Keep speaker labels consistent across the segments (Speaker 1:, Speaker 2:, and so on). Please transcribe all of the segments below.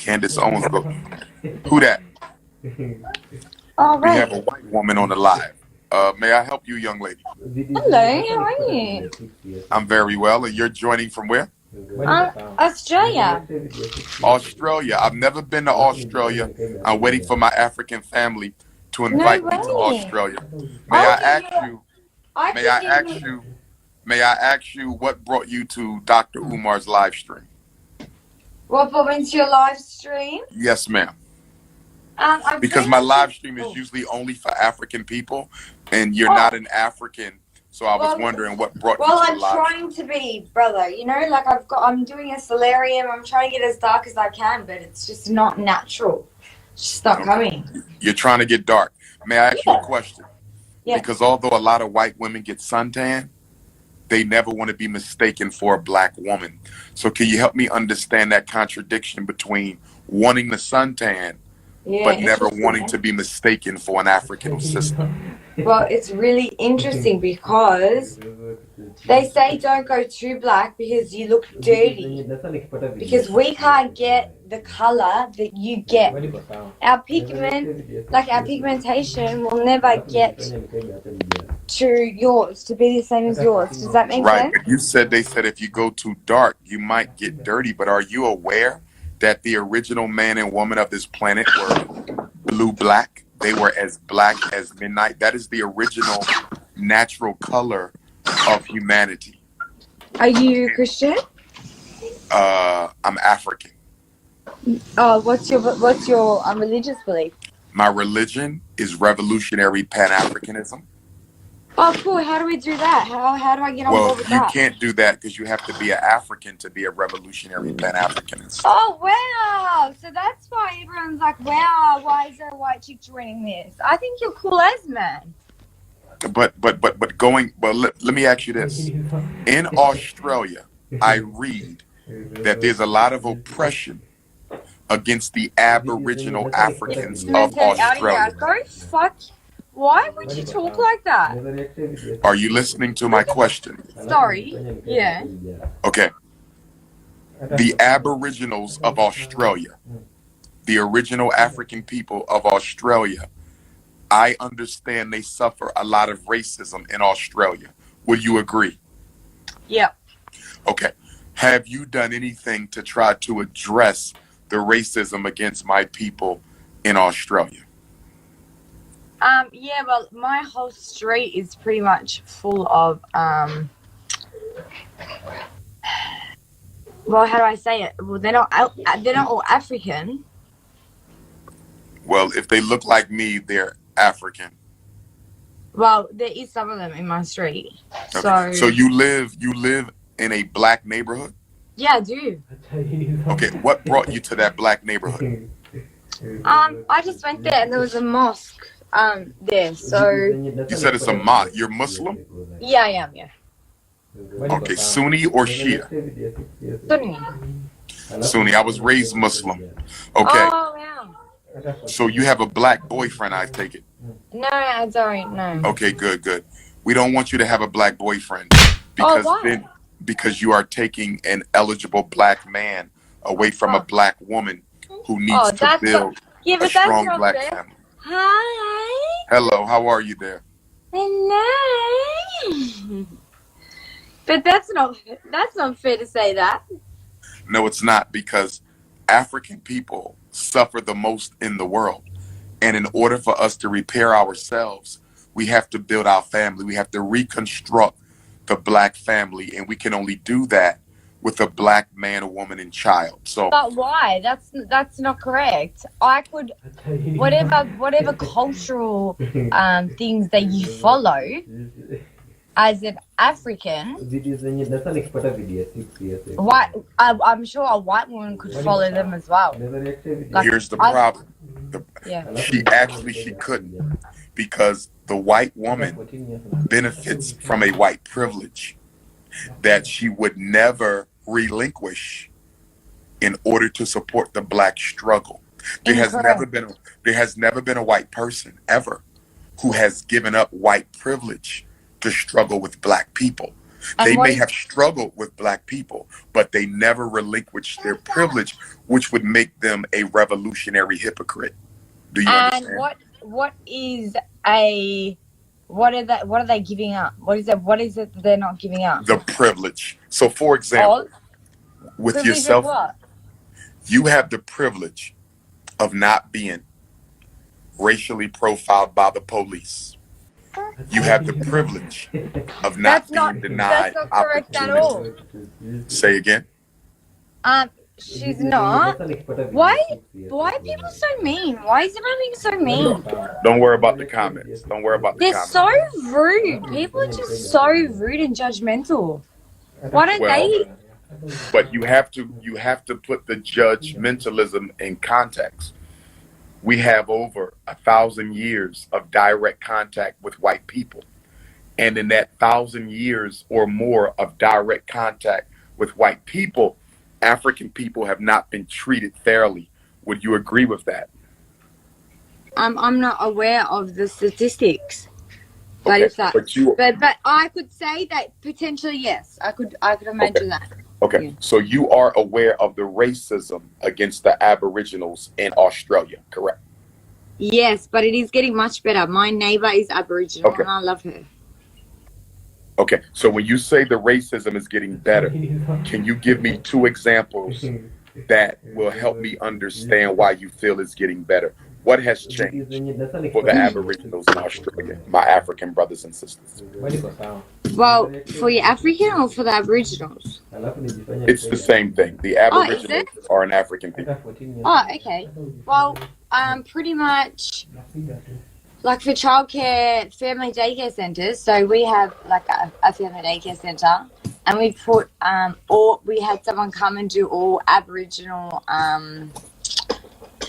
Speaker 1: Candace Owens book. Who that?
Speaker 2: All
Speaker 1: We have
Speaker 2: right.
Speaker 1: a white woman on the live. May I help you, young lady?
Speaker 2: Hello, how are you?
Speaker 1: I'm very well. And you're joining from where?
Speaker 2: Australia.
Speaker 1: Australia. I've never been to Australia. I'm waiting for my African family to
Speaker 2: No
Speaker 1: invite me to
Speaker 2: way.
Speaker 1: Australia. May
Speaker 2: I'll
Speaker 1: I
Speaker 2: give
Speaker 1: ask
Speaker 2: you.
Speaker 1: you?
Speaker 2: I
Speaker 1: May I
Speaker 2: could give
Speaker 1: ask
Speaker 2: you.
Speaker 1: you? May I ask you what brought you to Dr. Umar's live stream?
Speaker 2: What brought me to your live stream?
Speaker 1: Yes, ma'am.
Speaker 2: I'm
Speaker 1: Because
Speaker 2: pretty
Speaker 1: my
Speaker 2: much.
Speaker 1: live stream is usually only for African people, and you're not
Speaker 2: Oh,
Speaker 1: an African, so I was
Speaker 2: well,
Speaker 1: wondering what brought you
Speaker 2: well,
Speaker 1: to the
Speaker 2: I'm
Speaker 1: live stream.
Speaker 2: trying to be, brother. You know, like I'm doing a solarium. I'm trying to get as dark as I can, but it's just not natural. It's just not
Speaker 1: Okay.
Speaker 2: coming.
Speaker 1: You're trying to get dark. May I ask you a
Speaker 2: Yeah.
Speaker 1: question?
Speaker 2: Yeah.
Speaker 1: Because although a lot of white women get suntan, they never want to be mistaken for a black woman. So can you help me understand that contradiction between wanting the suntan
Speaker 2: Yeah.
Speaker 1: but never
Speaker 2: Interesting.
Speaker 1: wanting to be mistaken for an African sister?
Speaker 2: Well, it's really interesting because they say don't go too black because you look dirty. Because we can't get the color that you get. Our pigmentation will never get to yours to be the same as yours. Does that make
Speaker 1: Right,
Speaker 2: sense?
Speaker 1: but you said they said if you go too dark, you might get dirty. But are you aware that the original man and woman of this planet were blue black? They were as black as midnight. That is the original natural color of humanity.
Speaker 2: Are you Christian?
Speaker 1: I'm African.
Speaker 2: Oh, what's your religious belief?
Speaker 1: My religion is revolutionary Pan-Africanism.
Speaker 2: Oh, cool. How do we do that? How do I get on
Speaker 1: Well,
Speaker 2: board with
Speaker 1: you
Speaker 2: that?
Speaker 1: can't do that because you have to be an African to be a revolutionary Pan-Africanist.
Speaker 2: Oh, wow. So that's why everyone's like, wow, why is there a white chick joining this? I think you're cool as, man.
Speaker 1: But let me ask you this. In Australia, I read that there's a lot of oppression against the Aboriginal Africans of Australia.
Speaker 2: Go fuck. Why would you talk like that?
Speaker 1: Are you listening to my question?
Speaker 2: Sorry. Yeah.
Speaker 1: Okay. The Aboriginals of Australia, the original African people of Australia, I understand they suffer a lot of racism in Australia. Would you agree?
Speaker 2: Yeah.
Speaker 1: Okay. Have you done anything to try to address the racism against my people in Australia?
Speaker 2: Yeah, well, my whole street is pretty much full of, well, how do I say it? Well, they're not all African.
Speaker 1: Well, if they look like me, they're African.
Speaker 2: Well, there is some of them in my street.
Speaker 1: Okay. So you live in a black neighborhood?
Speaker 2: Yeah, I do.
Speaker 1: Okay. What brought you to that black neighborhood?
Speaker 2: I just went there and there was a mosque there. So
Speaker 1: You said it's a mosque. You're Muslim?
Speaker 2: yeah, I am. Yeah.
Speaker 1: Okay. Sunni or Shia?
Speaker 2: Sunni.
Speaker 1: Sunni. I was raised Muslim. Okay.
Speaker 2: Oh wow.
Speaker 1: So you have a black boyfriend, I take it.
Speaker 2: No, I don't. No.
Speaker 1: Okay, good. We don't want you to have a black boyfriend
Speaker 2: why?
Speaker 1: Because you are taking an eligible black man away from a black woman who needs to build a strong black family.
Speaker 2: Hi.
Speaker 1: Hello, how are you there?
Speaker 2: Hello. But that's not fair to say that.
Speaker 1: No, it's not, because African people suffer the most in the world. And in order for us to repair ourselves, we have to build our family. We have to reconstruct the black family. And we can only do that with a black man, a woman, and child. So,
Speaker 2: but why? That's not correct. I could whatever cultural things that you follow as an African, I'm sure a white woman could follow them as well. Like,
Speaker 1: here's the problem.
Speaker 2: Yeah.
Speaker 1: She couldn't, because the white woman benefits from a white privilege that she would never relinquish in order to support the black struggle. There has never been a white person ever who has given up white privilege to struggle with black people.
Speaker 2: And
Speaker 1: They
Speaker 2: what
Speaker 1: may
Speaker 2: is
Speaker 1: have struggled with black people, but they never relinquished their privilege, which would make them a revolutionary hypocrite. Do you
Speaker 2: and
Speaker 1: understand?
Speaker 2: what is a what are they giving up? What is it that they're not giving up?
Speaker 1: The privilege. So, for
Speaker 2: All
Speaker 1: example, with
Speaker 2: privilege of
Speaker 1: yourself,
Speaker 2: what?
Speaker 1: you have the privilege of not being racially profiled by the police. You have the privilege of
Speaker 2: That's
Speaker 1: not
Speaker 2: not
Speaker 1: being
Speaker 2: that's
Speaker 1: denied
Speaker 2: not correct at
Speaker 1: opportunity.
Speaker 2: all.
Speaker 1: Say again.
Speaker 2: She's not. Why are people so mean? Why is everyone being so mean?
Speaker 1: Don't worry about the comments. Don't worry about the
Speaker 2: They're
Speaker 1: comments.
Speaker 2: so rude. People are just so rude and judgmental. Why don't
Speaker 1: Well,
Speaker 2: they?
Speaker 1: but you have to put the judgmentalism in context. We have over 1,000 years of direct contact with white people. And in that 1,000 years or more of direct contact with white people, African people have not been treated fairly. Would you agree with that?
Speaker 2: I'm not aware of the statistics. But
Speaker 1: Okay,
Speaker 2: if that, but I could say that potentially yes, I could imagine that.
Speaker 1: Okay,
Speaker 2: Yeah.
Speaker 1: so you are aware of the racism against the Aboriginals in Australia, correct?
Speaker 2: Yes, but it is getting much better. My neighbor is Aboriginal, and I love her.
Speaker 1: Okay, so when you say the racism is getting better, can you give me 2 examples that will help me understand why you feel it's getting better? What has changed for the Aboriginals in Australia, my African brothers and sisters?
Speaker 2: Well, for your African or for the Aboriginals?
Speaker 1: It's the same thing. The Aboriginals are an African people.
Speaker 2: Oh, okay. Well, pretty much like for childcare, family daycare centres. So we have like a family daycare centre, and we put we had someone come and do all Aboriginal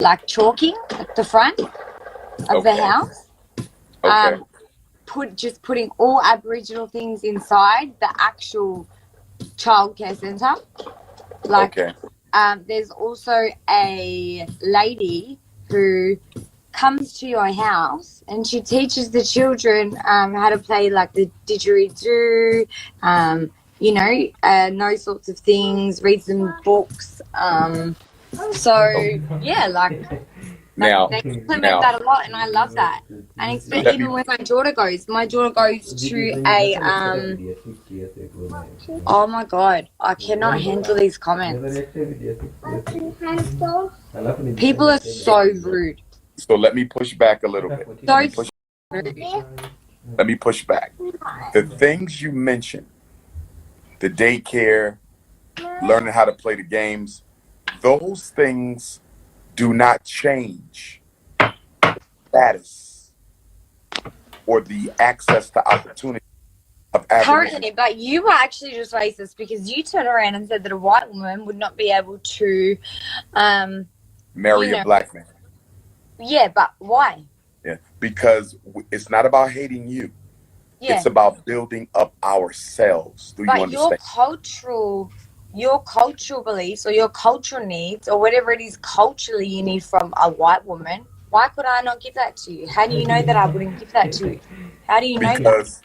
Speaker 2: like chalking at the front of the house.
Speaker 1: Okay.
Speaker 2: Putting all Aboriginal things inside the actual childcare centre. Like, there's also a lady who comes to your house and she teaches the children how to play like the didgeridoo, those sorts of things, read some books. So yeah, like they implement that a lot, and I love that. And even when my daughter goes to a oh my god, I cannot handle these comments. People are so rude.
Speaker 1: So let me push back a little bit. Let me push back. The things you mentioned, the daycare, learning how to play the games, those things do not change status or the access to opportunity of
Speaker 2: currently. But you were actually just racist because you turned around and said that a white woman would not be able to
Speaker 1: marry a black man.
Speaker 2: Yeah, but why?
Speaker 1: Yeah, because it's not about hating you. Yeah. It's about building up ourselves. Do you understand?
Speaker 2: Your cultural beliefs or your cultural needs or whatever it is culturally you need from a white woman, why could I not give that to you? How do you know that I wouldn't give that to you? How do you know that?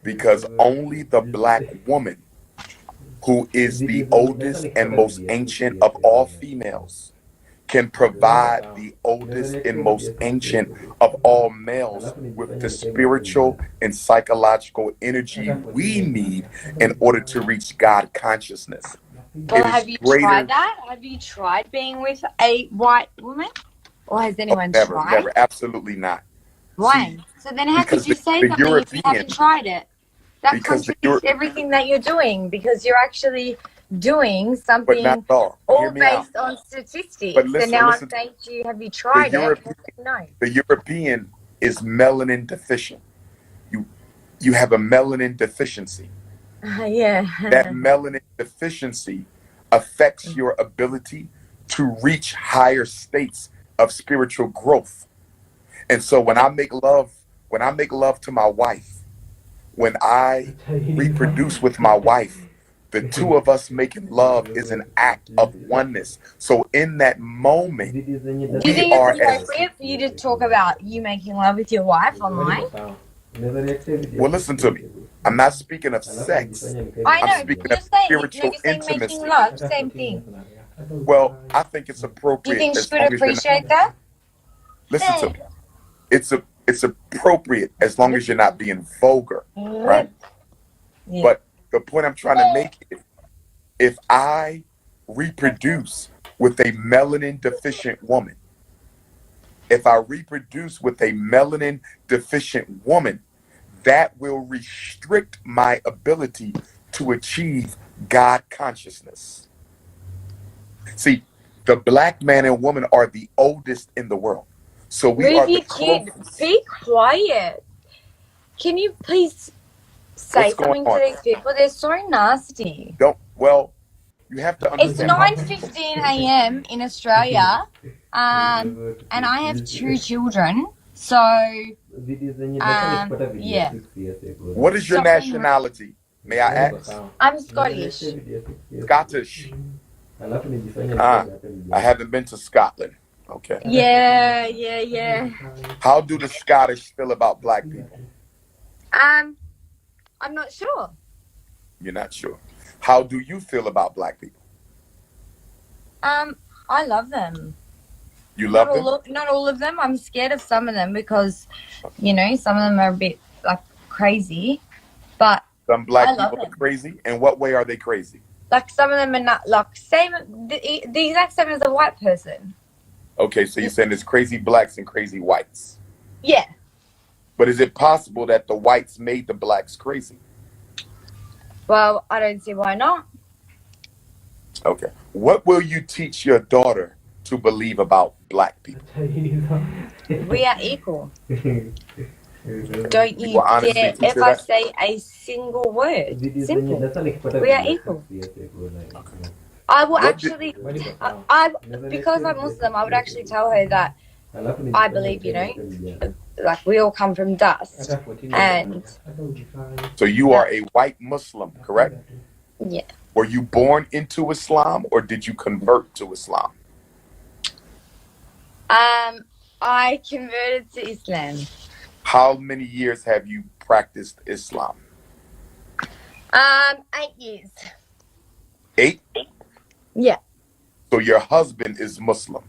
Speaker 1: Because only the black woman, who is the oldest and most ancient of all females, can provide the oldest and most ancient of all males with the spiritual and psychological energy we need in order to reach God consciousness.
Speaker 2: Well, have you tried that? Have you tried being with a white woman? Or has anyone tried?
Speaker 1: Never, absolutely not.
Speaker 2: Why? So then how could you say something if you haven't tried it? That contradicts everything that you're doing, because you're actually doing something all based on statistics. And now I'm saying to you, have you tried it? No.
Speaker 1: The European is melanin deficient. You have a melanin deficiency.
Speaker 2: Yeah.
Speaker 1: That melanin deficiency affects your ability to reach higher states of spiritual growth. And so when I make love to my wife, when I reproduce with my wife, the two of us making love is an act of oneness. So in that moment,
Speaker 2: do you think it's appropriate for you to talk about you making love with your wife online?
Speaker 1: Well, listen to me. I'm not speaking of sex.
Speaker 2: I
Speaker 1: I'm
Speaker 2: know,
Speaker 1: speaking
Speaker 2: you're
Speaker 1: of
Speaker 2: saying, no,
Speaker 1: spiritual
Speaker 2: you're saying making
Speaker 1: intimacy.
Speaker 2: love, same thing.
Speaker 1: Well, I think it's
Speaker 2: Do you
Speaker 1: appropriate
Speaker 2: think she
Speaker 1: as
Speaker 2: would
Speaker 1: long as you're not.
Speaker 2: appreciate that?
Speaker 1: Listen to me. It's appropriate as long as you're not being vulgar, right?
Speaker 2: Yeah.
Speaker 1: But the point I'm trying to make is, if I reproduce with a melanin deficient woman, if I reproduce with a melanin deficient woman, that will restrict my ability to achieve God consciousness. See, the black man and woman are the oldest in the world. So we are the
Speaker 2: Ruby kid,
Speaker 1: closest.
Speaker 2: be quiet. Can you please say
Speaker 1: What's going
Speaker 2: something to
Speaker 1: on?
Speaker 2: these people? They're so nasty.
Speaker 1: Well, you have to
Speaker 2: It's
Speaker 1: understand how people.
Speaker 2: 9:15 a.m. in Australia, and I have 2 children. So, yeah.
Speaker 1: What is your
Speaker 2: Stop being rude.
Speaker 1: nationality? May I ask?
Speaker 2: I'm Scottish.
Speaker 1: Scottish. I haven't been to Scotland. Okay.
Speaker 2: Yeah.
Speaker 1: How do the Scottish feel about black people?
Speaker 2: I'm not sure.
Speaker 1: You're not sure. How do you feel about black people?
Speaker 2: I love them.
Speaker 1: You love them?
Speaker 2: Not all of them. I'm scared of some of them because, some of them are a bit like crazy. But
Speaker 1: Some black
Speaker 2: I love
Speaker 1: people are
Speaker 2: them.
Speaker 1: crazy. In what way are they crazy?
Speaker 2: Like some of them are not like the exact same as a white person.
Speaker 1: Okay, so you're saying there's crazy blacks and crazy whites.
Speaker 2: Yeah.
Speaker 1: But is it possible that the whites made the blacks crazy?
Speaker 2: Well, I don't see why not.
Speaker 1: Okay. What will you teach your daughter to believe about black people?
Speaker 2: We are equal. Don't
Speaker 1: You
Speaker 2: you
Speaker 1: will honestly
Speaker 2: dare
Speaker 1: teach her
Speaker 2: ever
Speaker 1: that?
Speaker 2: say a single word. Simple. We are equal.
Speaker 1: Okay.
Speaker 2: I will
Speaker 1: What did-
Speaker 2: actually, because I'm Muslim, I would actually tell her that I believe, like we all come from dust. And
Speaker 1: So you are a white Muslim, correct?
Speaker 2: yeah.
Speaker 1: Were you born into Islam or did you convert to Islam?
Speaker 2: I converted to Islam.
Speaker 1: How many years have you practiced Islam?
Speaker 2: 8 years.
Speaker 1: 8?
Speaker 2: Yeah.
Speaker 1: So your husband is Muslim.